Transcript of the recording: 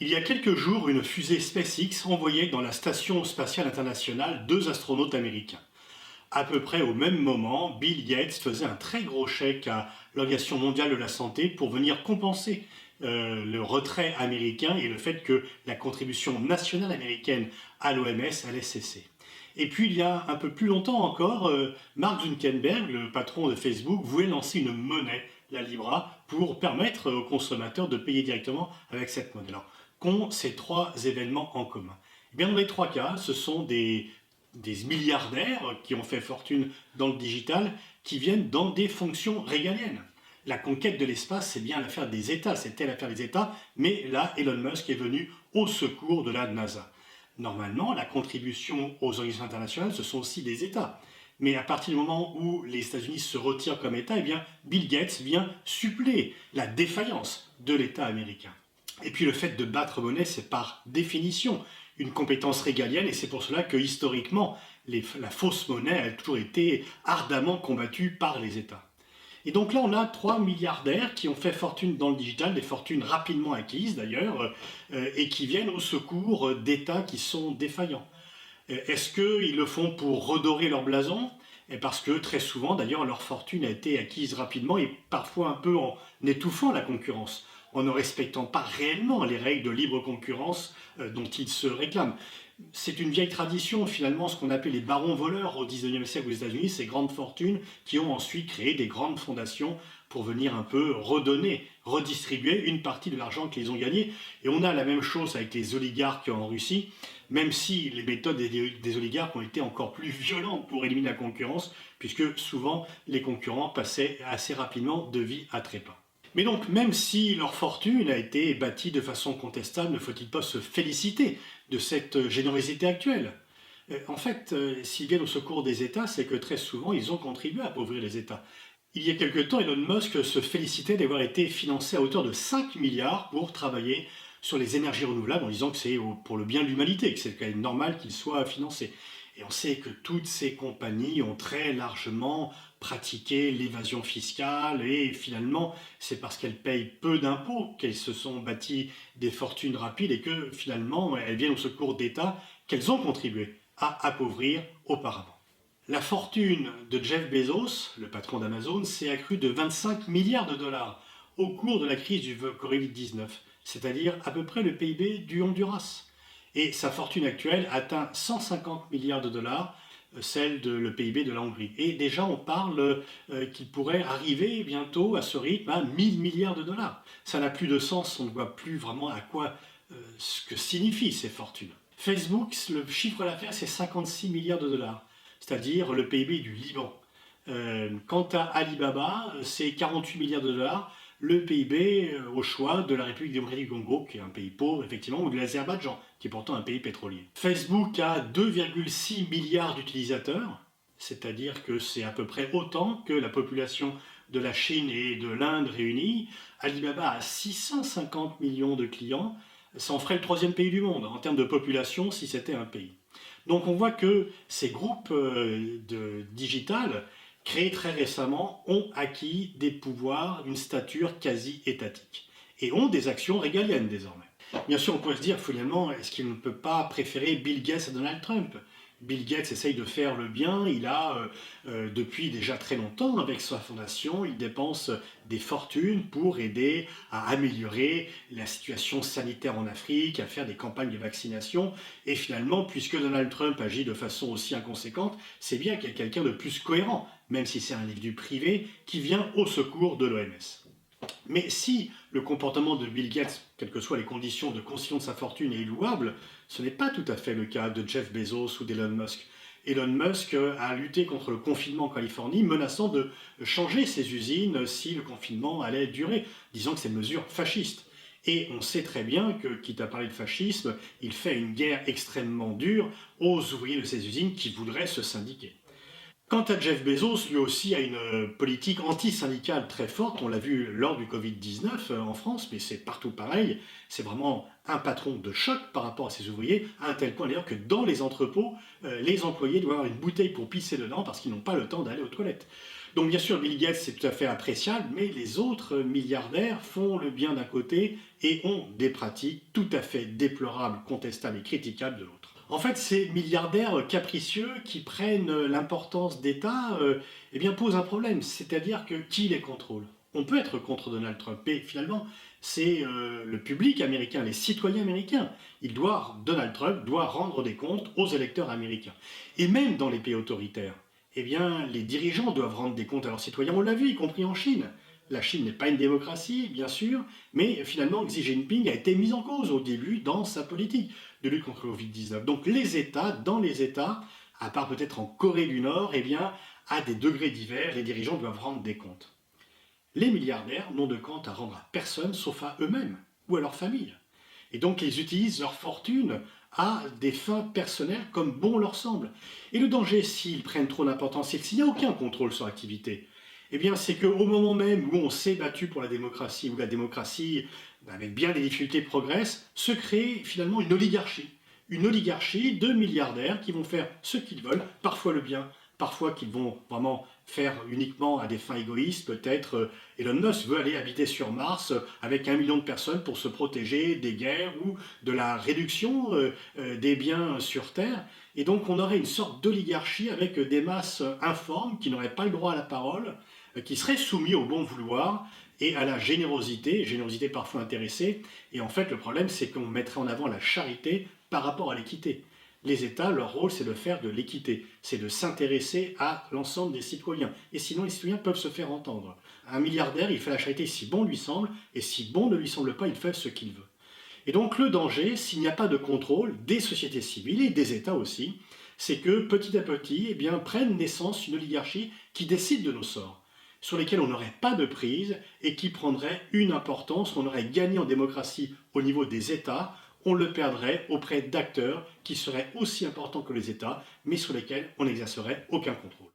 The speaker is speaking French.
Il y a quelques jours, une fusée SpaceX envoyait dans la Station spatiale internationale 2 astronautes américains. À peu près au même moment, Bill Gates faisait un très gros chèque à l'Organisation mondiale de la santé pour venir compenser le retrait américain et le fait que la contribution nationale américaine à l'OMS allait cesser. Et puis il y a un peu plus longtemps encore, Mark Zuckerberg, le patron de Facebook, voulait lancer une monnaie, la Libra, pour permettre aux consommateurs de payer directement avec cette monnaie. Alors, qu'ont ces 3 événements en commun? Eh bien, dans les 3 cas, ce sont des milliardaires qui ont fait fortune dans le digital, qui viennent dans des fonctions régaliennes. La conquête de l'espace, c'est bien l'affaire des États, c'était l'affaire des États, mais là, Elon Musk est venu au secours de la NASA. Normalement, la contribution aux organisations internationales, ce sont aussi des États. Mais à partir du moment où les États-Unis se retirent comme État, eh bien, Bill Gates vient suppléer la défaillance de l'État américain. Et puis le fait de battre monnaie, c'est par définition une compétence régalienne, et c'est pour cela que historiquement, la fausse monnaie a toujours été ardemment combattue par les États. Et donc là, on a 3 milliardaires qui ont fait fortune dans le digital, des fortunes rapidement acquises d'ailleurs, et qui viennent au secours d'États qui sont défaillants. Est-ce qu'ils le font pour redorer leur blason? Et parce que très souvent, d'ailleurs, leur fortune a été acquise rapidement et parfois un peu en étouffant la concurrence, en ne respectant pas réellement les règles de libre concurrence dont ils se réclament. C'est une vieille tradition, finalement, ce qu'on appelait les barons voleurs au XIXe siècle aux États-Unis, ces grandes fortunes qui ont ensuite créé des grandes fondations pour venir un peu redonner, redistribuer une partie de l'argent qu'ils ont gagné. Et on a la même chose avec les oligarques en Russie, même si les méthodes des oligarques ont été encore plus violentes pour éliminer la concurrence, puisque souvent les concurrents passaient assez rapidement de vie à trépas. Mais donc, même si leur fortune a été bâtie de façon contestable, ne faut-il pas se féliciter de cette générosité actuelle? En fait, s'ils viennent au secours des États, c'est que très souvent, ils ont contribué à appauvrir les États. Il y a quelque temps, Elon Musk se félicitait d'avoir été financé à hauteur de 5 milliards pour travailler sur les énergies renouvelables en disant que c'est pour le bien de l'humanité, que c'est quand même normal qu'il soit financé. Et on sait que toutes ces compagnies ont très largement pratiqué l'évasion fiscale et finalement c'est parce qu'elles payent peu d'impôts qu'elles se sont bâties des fortunes rapides et que finalement elles viennent au secours d'États qu'elles ont contribué à appauvrir auparavant. La fortune de Jeff Bezos, le patron d'Amazon, s'est accrue de 25 milliards de dollars au cours de la crise du Covid-19, c'est-à-dire à peu près le PIB du Honduras. Et sa fortune actuelle atteint 150 milliards de dollars, celle de le PIB de la Hongrie. Et déjà, on parle qu'il pourrait arriver bientôt à ce rythme à 1000 milliards de dollars. Ça n'a plus de sens, on ne voit plus vraiment à quoi ce que signifient ces fortunes. Facebook, le chiffre d'affaires, c'est 56 milliards de dollars, c'est-à-dire le PIB du Liban. Quant à Alibaba, c'est 48 milliards de dollars, le PIB au choix de la République démocratique du Congo, qui est un pays pauvre, effectivement, ou de l'Azerbaïdjan, qui est pourtant un pays pétrolier. Facebook a 2,6 milliards d'utilisateurs, c'est-à-dire que c'est à peu près autant que la population de la Chine et de l'Inde réunies. Alibaba a 650 millions de clients, ça en ferait le 3e pays du monde, en termes de population, si c'était un pays. Donc on voit que ces groupes de digital créés très récemment, ont acquis des pouvoirs d'une stature quasi étatique et ont des actions régaliennes désormais. Bien sûr, on pourrait se dire, finalement, est-ce qu'il ne peut pas préférer Bill Gates à Donald Trump? Bill Gates essaye de faire le bien, il a, depuis déjà très longtemps, avec sa fondation, il dépense des fortunes pour aider à améliorer la situation sanitaire en Afrique, à faire des campagnes de vaccination, et finalement, puisque Donald Trump agit de façon aussi inconséquente, c'est bien qu'il y a quelqu'un de plus cohérent, même si c'est un individu privé, qui vient au secours de l'OMS. Mais si le comportement de Bill Gates, quelles que soient les conditions de constitution de sa fortune, est louable, ce n'est pas tout à fait le cas de Jeff Bezos ou d'Elon Musk. Elon Musk a lutté contre le confinement en Californie, menaçant de changer ses usines si le confinement allait durer, disant que c'est une mesure fasciste. Et on sait très bien que, quitte à parler de fascisme, il fait une guerre extrêmement dure aux ouvriers de ces usines qui voudraient se syndiquer. Quant à Jeff Bezos, lui aussi a une politique anti-syndicale très forte, on l'a vu lors du Covid-19 en France, mais c'est partout pareil, c'est vraiment un patron de choc par rapport à ses ouvriers, à un tel point d'ailleurs que dans les entrepôts, les employés doivent avoir une bouteille pour pisser dedans parce qu'ils n'ont pas le temps d'aller aux toilettes. Donc bien sûr, Bill Gates, c'est tout à fait appréciable, mais les autres milliardaires font le bien d'un côté et ont des pratiques tout à fait déplorables, contestables et critiquables de l'autre. En fait, ces milliardaires capricieux qui prennent l'importance d'État eh bien, posent un problème, c'est-à-dire que qui les contrôle? On peut être contre Donald Trump, mais finalement, c'est le public américain, les citoyens américains. Donald Trump doit rendre des comptes aux électeurs américains. Et même dans les pays autoritaires, eh bien, les dirigeants doivent rendre des comptes à leurs citoyens. On l'a vu, y compris en Chine. La Chine n'est pas une démocratie, bien sûr, mais finalement, Xi Jinping a été mis en cause au début dans sa politique de lutte contre le Covid-19. Donc les États, dans les États, à part peut-être en Corée du Nord, eh bien, à des degrés divers, les dirigeants doivent rendre des comptes. Les milliardaires n'ont de compte à rendre à personne sauf à eux-mêmes ou à leur famille. Et donc ils utilisent leur fortune à des fins personnelles comme bon leur semble. Et le danger, s'ils prennent trop d'importance, c'est que s'il n'y a aucun contrôle sur l'activité, eh bien c'est qu'au moment même où on s'est battu pour la démocratie, où la démocratie, avec bien des difficultés, progresse, se crée finalement une oligarchie. Une oligarchie de milliardaires qui vont faire ce qu'ils veulent, parfois le bien, parfois qu'ils vont vraiment faire uniquement à des fins égoïstes. Peut-être Elon Musk veut aller habiter sur Mars avec 1 million de personnes pour se protéger des guerres ou de la réduction des biens sur Terre. Et donc on aurait une sorte d'oligarchie avec des masses informes qui n'auraient pas le droit à la parole, qui seraient soumis au bon vouloir et à la générosité parfois intéressée. Et en fait le problème c'est qu'on mettrait en avant la charité par rapport à l'équité. Les États, leur rôle, c'est de faire de l'équité, c'est de s'intéresser à l'ensemble des citoyens. Et sinon, les citoyens peuvent se faire entendre. Un milliardaire, il fait la charité si bon lui semble, et si bon ne lui semble pas, il fait ce qu'il veut. Et donc le danger, s'il n'y a pas de contrôle des sociétés civiles et des États aussi, c'est que petit à petit, eh bien, prenne naissance une oligarchie qui décide de nos sorts, sur lesquels on n'aurait pas de prise et qui prendrait une importance qu'on aurait gagné en démocratie au niveau des États, on le perdrait auprès d'acteurs qui seraient aussi importants que les États, mais sur lesquels on n'exercerait aucun contrôle.